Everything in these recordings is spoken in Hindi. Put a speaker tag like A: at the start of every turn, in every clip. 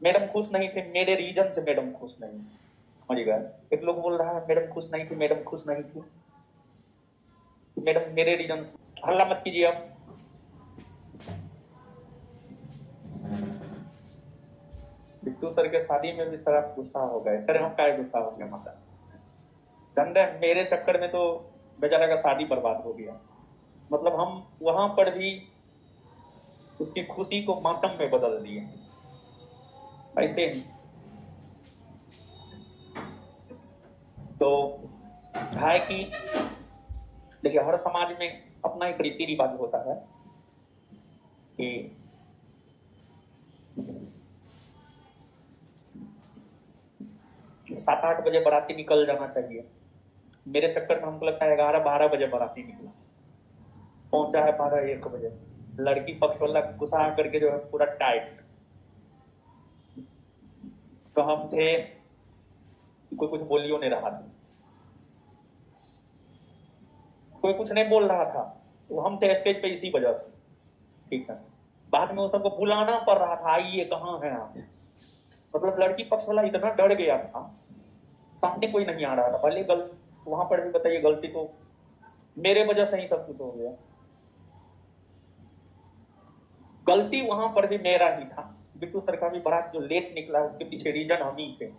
A: मैडम खुश नहीं थे, मेरे रीजन से मैडम खुश नहीं, समझिएगा। एक लोग बोल रहा है मैडम खुश नहीं थी, मैडम खुश नहीं थी, मैडम मेरे रीजन से। हल्ला मत कीजिए आप। बिट्टू सर के शादी में भी सर आप गुस्सा हो गए। सर हम क्या गुस्सा हो गया माता धंधे, मेरे चक्कर में तो बेचारा का शादी बर्बाद हो गया। मतलब हम वहां पर भी उसकी खुशी को मातम में बदल दिए। ऐसे ही तो है कि देखिए हर समाज में अपना एक रीति रिवाज होता है कि 7-8 बजे बाराती निकल जाना चाहिए। मेरे चक्कर में हमको लगता है 11-12 बजे बाराती निकला, पहुंचा है 12-1 बजे। लड़की पक्ष वाला गुस्सा करके जो है पूरा टाइट। तो हम थे, कोई कुछ बोलियो नहीं रहा था, कोई कुछ नहीं बोल रहा था, तो हम थे स्टेज पे इसी वजह से। ठीक है, बाद में वो सबको बुलाना पड़ रहा था, आइए कहाँ है आप। मतलब लड़की पक्ष वाला इतना डर गया था, सामने कोई नहीं आ रहा था। भले वहां पर भी बताइए गलती तो मेरे वजह से ही सब कुछ हो गया। गलती वहां पर भी मेरा ही था। बिट्टू सर का भी बारात जो लेट निकला उसके पीछे रीजन हम ही थे।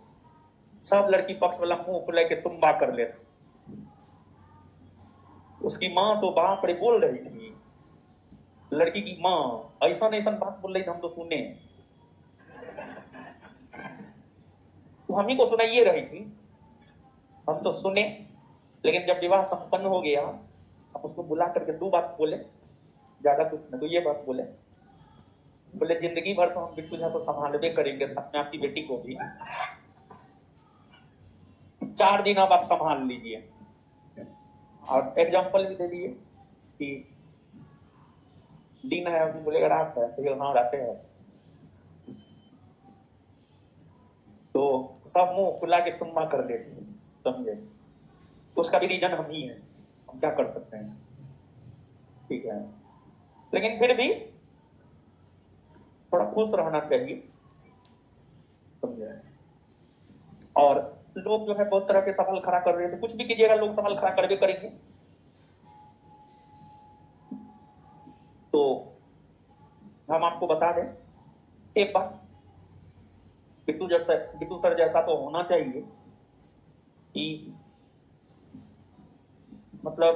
A: सब लड़की पक्ष वाला मुंह खुला के तुम्बा कर लेते। उसकी माँ तो बाप रे बोल रही थी, लड़की की माँ ऐसा ऐसा बात बोल रही थी, हम तो सुने, तो हम ही को सुनाइए रही थी, हम तो सुने। लेकिन जब विवाह संपन्न हो गया, अब उसको बुला करके 2 बात बोले, ज्यादा कुछ नहीं, तो ये बात बोले, बोले जिंदगी भर तो हम बिट्टू झा को संभालबे करेंगे, साथ में आपकी बेटी को भी, 4 दिन अब आप संभाल लीजिए। और एग्जाम्पल भी दे दिए कि दिन है, अभी बोलेगा रात है, तो हाँ रात है। तो सब मुंह खुला के तुम्बा कर देते, समझे। उसका भी रीजन हम ही है, हम क्या कर सकते हैं। ठीक है, लेकिन फिर भी थोड़ा खुश रहना चाहिए, समझे। और लोग जो है बहुत तरह के सवाल खड़ा कर रहे थे, कुछ भी कीजिएगा लोग सवाल खड़ा करके करेंगे। तो हम आपको बता दें एक बात, बिट्टू सर जैसा तो होना चाहिए कि मतलब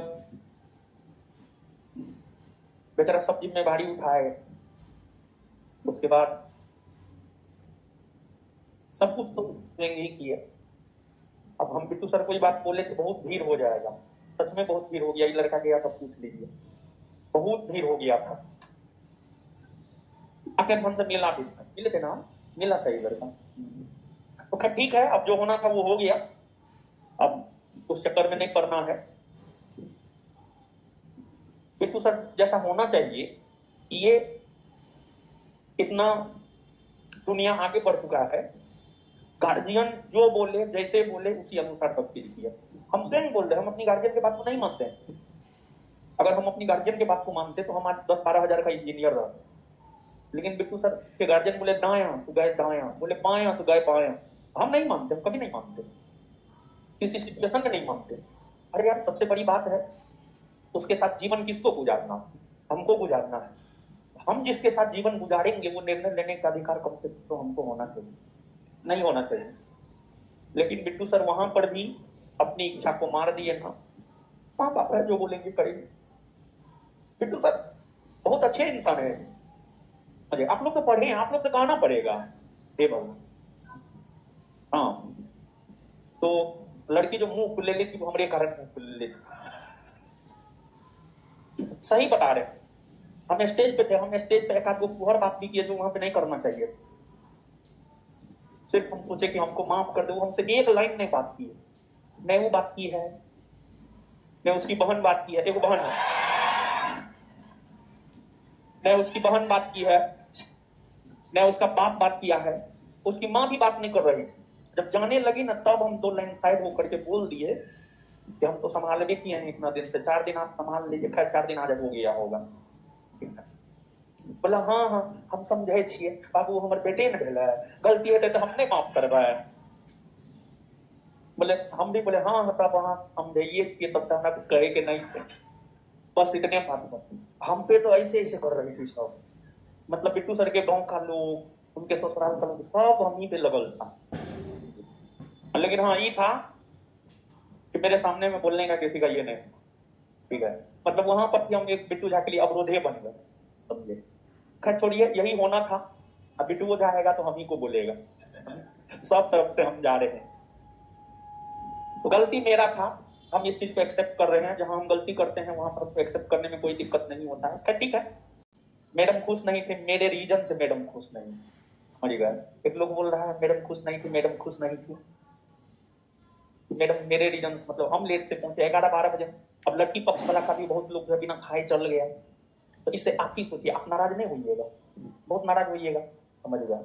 A: बेचारा सब जिम्मेवारी उठाए, उसके बाद सब कुछ तो ही किया। अब हम बिट्टू सर कोई बात बोले तो बहुत भीड़ हो जाएगा, सच में बहुत भीड़ हो गया। ये लड़का गया था, पूछ लीजिए, बहुत भीड़ हो गया था। आखिर हमसे मिला भी था, मिले थे ना, मिला था ये लड़का। तो खैर ठीक है, अब जो होना था वो हो गया, अब उस चक्कर में नहीं पड़ना है। बिट्टू सर जैसा होना चाहिए, ये इतना दुनिया आगे बढ़ चुका है, गार्जियन जो बोले जैसे बोले उसी अनुसार सब चीज किया। हम स्वयं बोल रहे हैं, हम अपनी गार्जियन की बात को नहीं मानते हैं। अगर हम अपनी गार्जियन की बात को मानते तो हम आज 10-12 हजार का इंजीनियर रहते। लेकिन बिट्टू सर के गार्जियन बोले दाया तो गए दाया, बोले बाया तो गए बाया। हम नहीं मानते, हम कभी नहीं मानते, किसी सिचुएशन में नहीं मानते। अरे यार सबसे बड़ी बात है, उसके साथ जीवन किसको गुजारना, हमको गुजारना है। हम जिसके साथ जीवन गुजारेंगे वो निर्णय लेने का अधिकार कम से कम तो हमको होना चाहिए, नहीं होना चाहिए। लेकिन बिट्टू सर वहां पर भी अपनी इच्छा को मार दिए ना, माँ बाप है जो बोलेंगे करेंगे। बिट्टू सर बहुत अच्छे इंसान है। अरे आप लोग तो पढ़े हैं, आप लोग से कहना पड़ेगा हे बाबू। हाँ, तो लड़की जो मुंह खुले लेती वो हमारे कारण मुंह खुले लेती, सही बता रहे। हम स्टेज पे थे, हम स्टेज पे एक आध फुहर बात भी किए जो वहां पे नहीं करना चाहिए। सिर्फ हम सोचे कि हमको माफ कर दे, वो हमसे एक लाइन नहीं बात की है। मैं वो बात की है, मैं उसकी बहन बात की है, एक बहन है, मैं उसकी बहन बात की है, मैं उसका बाप बात किया है, उसकी माँ भी बात नहीं कर रही। जब जाने लगी ना तब हम 2 लाइन साइड होकर के बोल दिए कि हम तो संभाल भी किए हैं इतना दिन से, 4 दिन आप संभाल लीजिए। खैर 4 दिन आज हो गया होगा, ठीक है। बोला हाँ हाँ हम समझे छिए बाबू हमर बेटे न भेल गलती हेतै तो हमने माफ करबै। बोले हम भी बोले हाँ हाँ तब वहां समझाइए छिए तब तक हमरा कुछ कहे के नहीं थे, बस इतने बात बस। हम पे तो ऐसे ऐसे कर रही थी सब, मतलब बिट्टू सर के गांव का लोग, उनके ससुराल का लोग, सब हम ही पे लगल था। लेकिन हाँ ये था कि मेरे सामने में बोलने का किसी का ये नहीं, ठीक है, मतलब वहां पर भी हम एक बिट्टू झा के लिए अवरोधे बन गए, समझे। खैर छोड़िए, यही होना था। अब बिट्टू वो जाएगा तो हम ही को बोलेगा, सब तरफ से हम जा रहे हैं। तो गलती मेरा था, हम इस चीज को एक्सेप्ट कर रहे हैं, जहां हम गलती करते हैं वहां पर एक्सेप्ट करने में कोई दिक्कत नहीं होता है। खैर ठीक है, मैडम खुश नहीं थे, मेरे रीजन से मैडम खुश नहीं, समझ गए। एक लोग बोल रहा है मैडम खुश नहीं थी, मैडम खुश नहीं थी, मैडम मेरे रीजन से, मतलब हम लेट से पहुंचे 11-12 बजे। अब लड़की पक्ष वाला का भी बहुत लोग जो बिना खाए चल गया, तो इससे आप ही सोचिए, आप नाराज नहीं होइएगा, बहुत नाराज होइएगा, समझ गए।